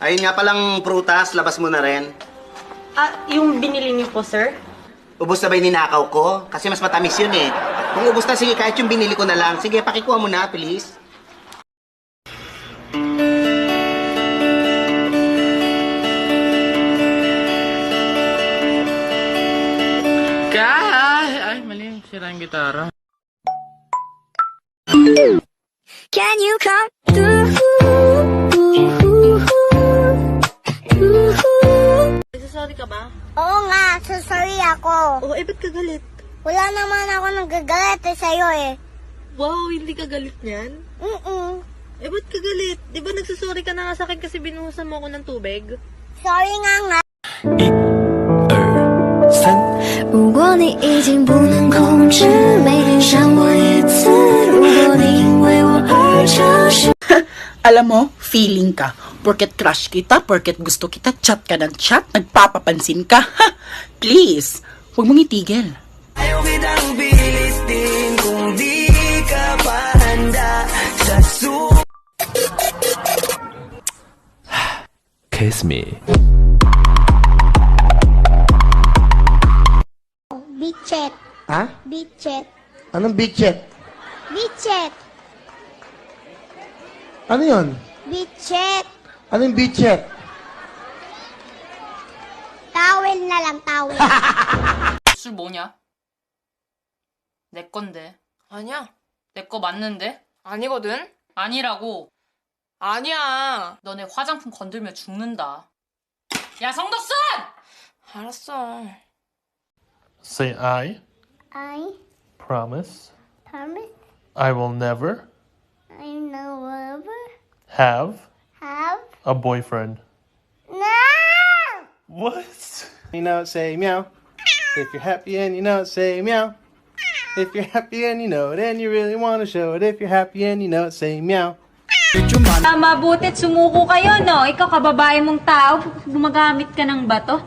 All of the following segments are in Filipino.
Ayun nga palang prutas, labas mo na rin. Yung binili niyo po, sir? Ubus na ba yung ninakaw ko? Kasi mas matamis yun eh. Kung ubus na, sige, kahit yung binili ko na lang. Sige, pakikuha mo na, please. Ay, mali. Sira yung gitara. Can you come through? Nagsasorry ka ba? Oo nga, so sorry ako. Oo, ba't ka galit? Wala naman ako nagagalit sa'yo eh. Wow, hindi ka galit niyan? Ba't ka galit? Di ba nagsasorry ka na nga sa akin kasi binuhusan mo ako ng tubig? Sorry nga. 如果你已经不能控制，每天伤我一次。如果你因为我而消失。 Alam mo, feeling ka. Porket crush kita, porket gusto kita, chat ka ng chat, nagpapapansin ka. Ha! Please, huwag mong itigil. Ayaw kitang pilitin kung di ka pa handa sa Kiss me. Bichet. Ha? Bichet. Anong bitchet? Bichet. Ano yun? Bichet. Anong bitchet? Towel na lang, towel. 술 뭐냐? 내 건데. 아니야. 내 거 맞는데? 아니거든? 아니라고. 아니야. 너네 화장품 건들면 죽는다. 야, 성덕순! 알았어. Say I I promise promise I will never I never have have a boyfriend. no. What? You know, say meow. If you're happy and you know it, say meow. If you're happy and you know it, and you really want to show it. If you're happy and you know it, say meow. Mabutit sumuko kayo, no? Ikaw, kababae mong tao, gumagamit ka ng bato.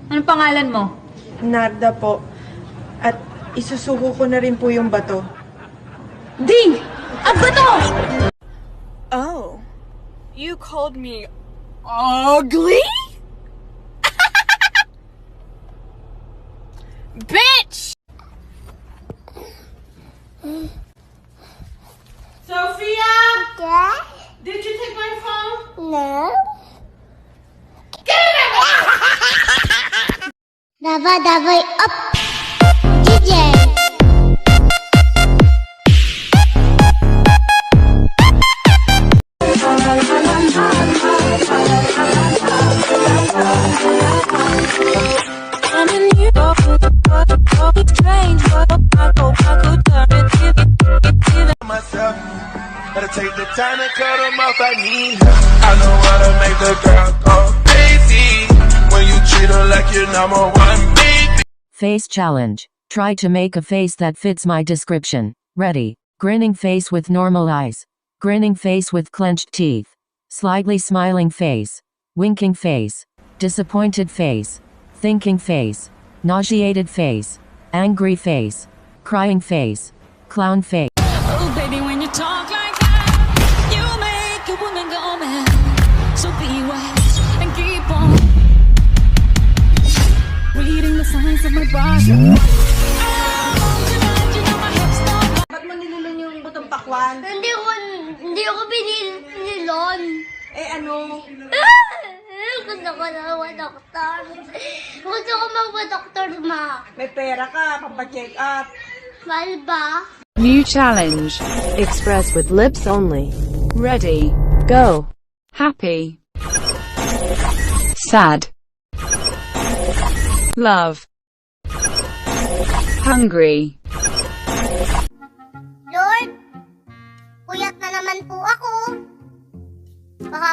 Anong pangalan mo? Narda po. At isusuko ko na rin po yung bato. Ding! Ang bato! Oh, you called me Ugly? Bitch! Sophia! Yeah? Did you take my phone? No. Dabay up. DJ. myself. Gotta take the time to cut them off. I need help. I know how to make the girl go crazy. When you treat her like your number one baby. Face challenge. Try to make a face that fits my description. Ready. Grinning face with normal eyes. Grinning face with clenched teeth. Slightly smiling face. Winking face. Disappointed face. Thinking face. Nauseated face. Angry face. Crying face. Clown face. Oh baby, when you talk like that, you make a woman go mad. So be wise and keep on reading the signs of my body. Ba't mo nilulon yung butong pakwan? Hindi ko binilon. Eh ano? Gusto ko na doktor. Gusto ko magpa-doktor, ma. May pera ka, pampacheck up. Mahal ba? New challenge. Express with lips only. Ready. Go. Happy. Sad. Love. Hungry. Lord, puyat na naman po ako. Baka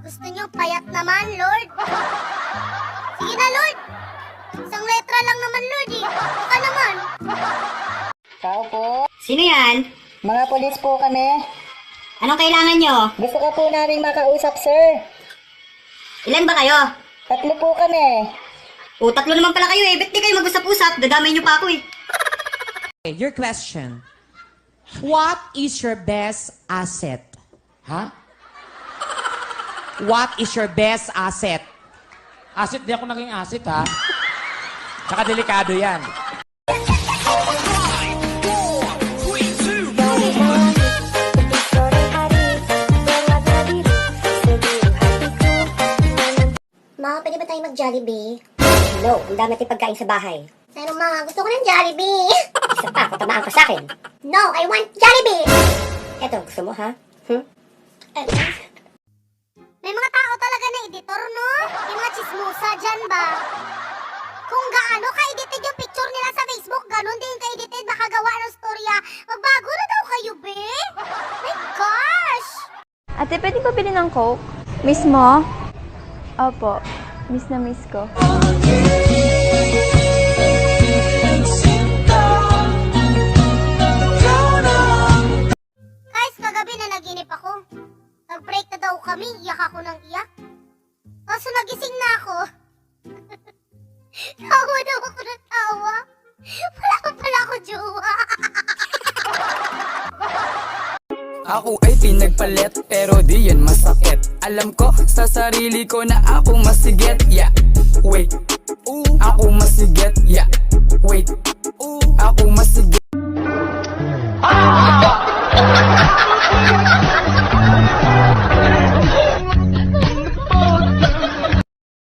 gusto niyo payat naman, Lord. Sige na, Lord. Isang letra lang naman, Lord, eh. Baka naman. Tao po. Sino yan? Mga polis po kami. Anong kailangan nyo? Gusto ko po namin makausap, sir. Ilan ba kayo? 3 po kami. O, 3 naman pala kayo eh. Ba't di kayo mag-usap-usap? Dadamay nyo pa ako eh. Okay, your question. What is your best asset? Ha? What is your best asset? Asset, di ako naging asset, ha? Tsaka delikado yan. Ma, pwede ba tayo mag-Jollibee? No, ang dami natin pagkain sa bahay. Pero ma, gusto ko ng Jollibee. Isa pa, patamaan ka sa akin. No, I want Jollibee! Eto, gusto mo ha? May mga tao talaga na editor, no? Yung mga chismosa dyan ba? Kung gaano ka-edited yung picture nila sa Facebook, ganun din ka-edited, makagawa ng storya. Magbago na daw kayo, be? My gosh! Ate, pwede ba bilhin ng Coke? Miss mo? Opo, miss na miss ko. Guys, kagabi na naginip ako. Nag-break na daw kami, iyak ako ng iyak. Kaso nagising na ako. Tawa daw ako ng tawa. Wala ko pala ako jowa. Ako ay pinagpalit pero di yan masakit. Alam ko sa sarili ko na ako masigit. Yeah, wait, ako masigit. Yeah, wait, ako masigit.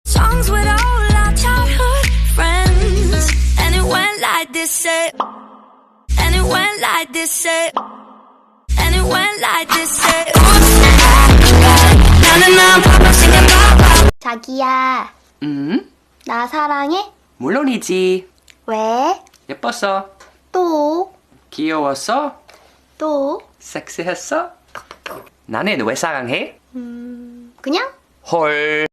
Songs with all our childhood friends, and it went like this, and it went like this, and it went like this, 자기야, 나 사랑해? 물론이지. 왜? 예뻤어. 또? 귀여웠어. 또? 섹시했어. 나는 왜 사랑해? 그냥? 헐.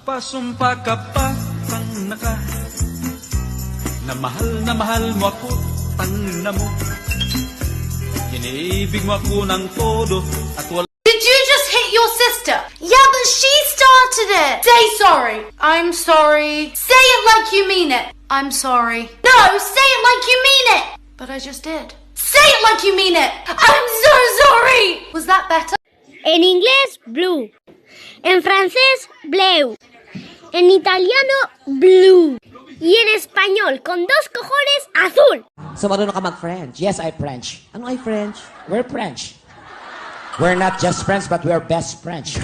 Pasumpa ka pa, tang naka. Na mahal mo ako, tang na mo. Iniibig mo ako ng todo at wala. Did you just hit your sister? Yeah, but she started it. Say sorry. I'm sorry. Say it like you mean it. I'm sorry. No, say it like you mean it. But I just did. Say it like you mean it. I'm so sorry. Was that better? En inglés, blue. En francés, bleu. En italiano, blue. Y en español, con 2 cojones, azul. So marunong ka mag-French? Yes, I French. Ano ay French? We're French. We're not just friends, but we're best French.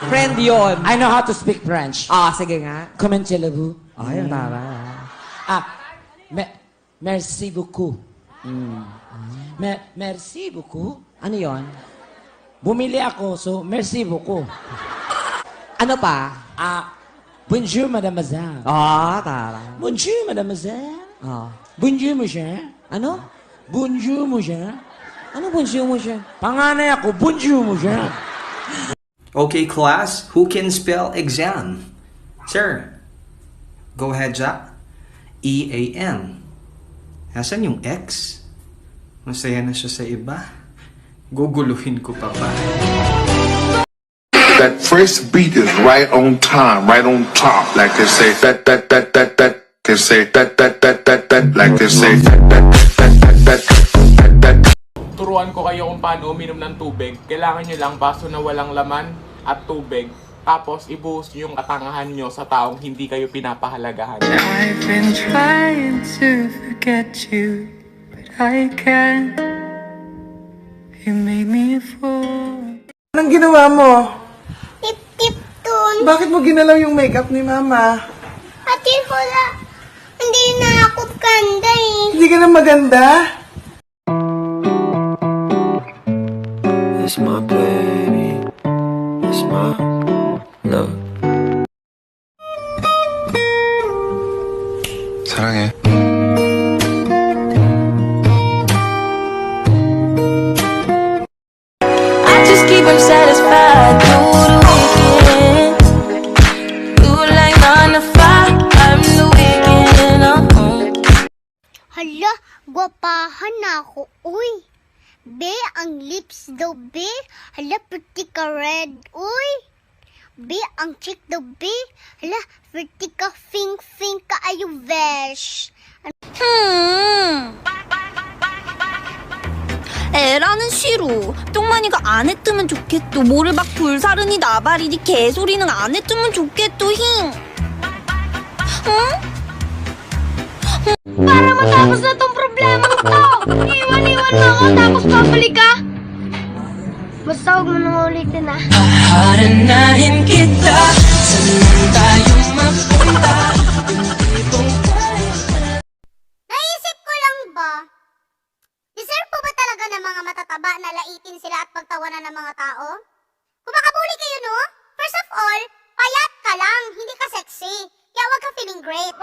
Friend yon. I know how to speak French. Sige nga. Comment vous. Ay, tara. Merci beaucoup. Merci beaucoup. Ano yon? Bumili ako, so merci beaucoup. Ano pa? Bonjour, mademoiselle. Tara. Bonjour, mademoiselle. Bonjour, monsieur. Ano? Bonjour, monsieur. Ano bonjour, monsieur? Panganay ako, bonjour, monsieur. Okay, class, who can spell exam? Sir, go ahead, Jack. E-A-N. Nasaan yung X? Masaya na siya sa iba. Guguluhin ko pa ba? That first beat is right on time, right on top, like they say that. They say that, like they say that. Turuan ko kayo kung paano uminom ng tubig. Kailangan nyo lang baso na walang laman at tubig. Tapos ibuhos nyo yung katangahan nyo sa taong hindi kayo pinapahalagahan. I've been trying to forget you, but I can't. You made me a fool. Anong ginawa mo? Tip-tip tun. Bakit mo ginalaw yung makeup ni Mama? Ate, wala. Hindi na ako ganda eh. Hindi ka na maganda? It's my baby. It's my love. 사랑해. I just keep them satisfied through the weekend. Do like 9 to 5, I'm the weekend. Gwapahan na ako, uy. Be, ang lips daw, be. Hala, pretty ka red, uy. Be, ang cheek daw, be. Hala, pretty ka, fing ka, ayo, vesh. 에라는 싫어. 똥만이가 안 했으면 좋겠어. 모를 막 불사르니 나발이니 개소리는 안 했으면 좋겠어. 힝. 응? Para matapos na tong problema ko! Iwan-iwan mo ako tapos babalik ka! Basta huwag mo nang ulitin ah. Paharanahin kita. Saan tayo mapunta? Naisip ko lang ba? Deserve po ba talaga ng mga matataba na laitin sila at pagtawanan ng mga tao? Kung makabuli kayo, no? First of all, payat ka lang, hindi ka sexy. Kaya huwag ka feeling great.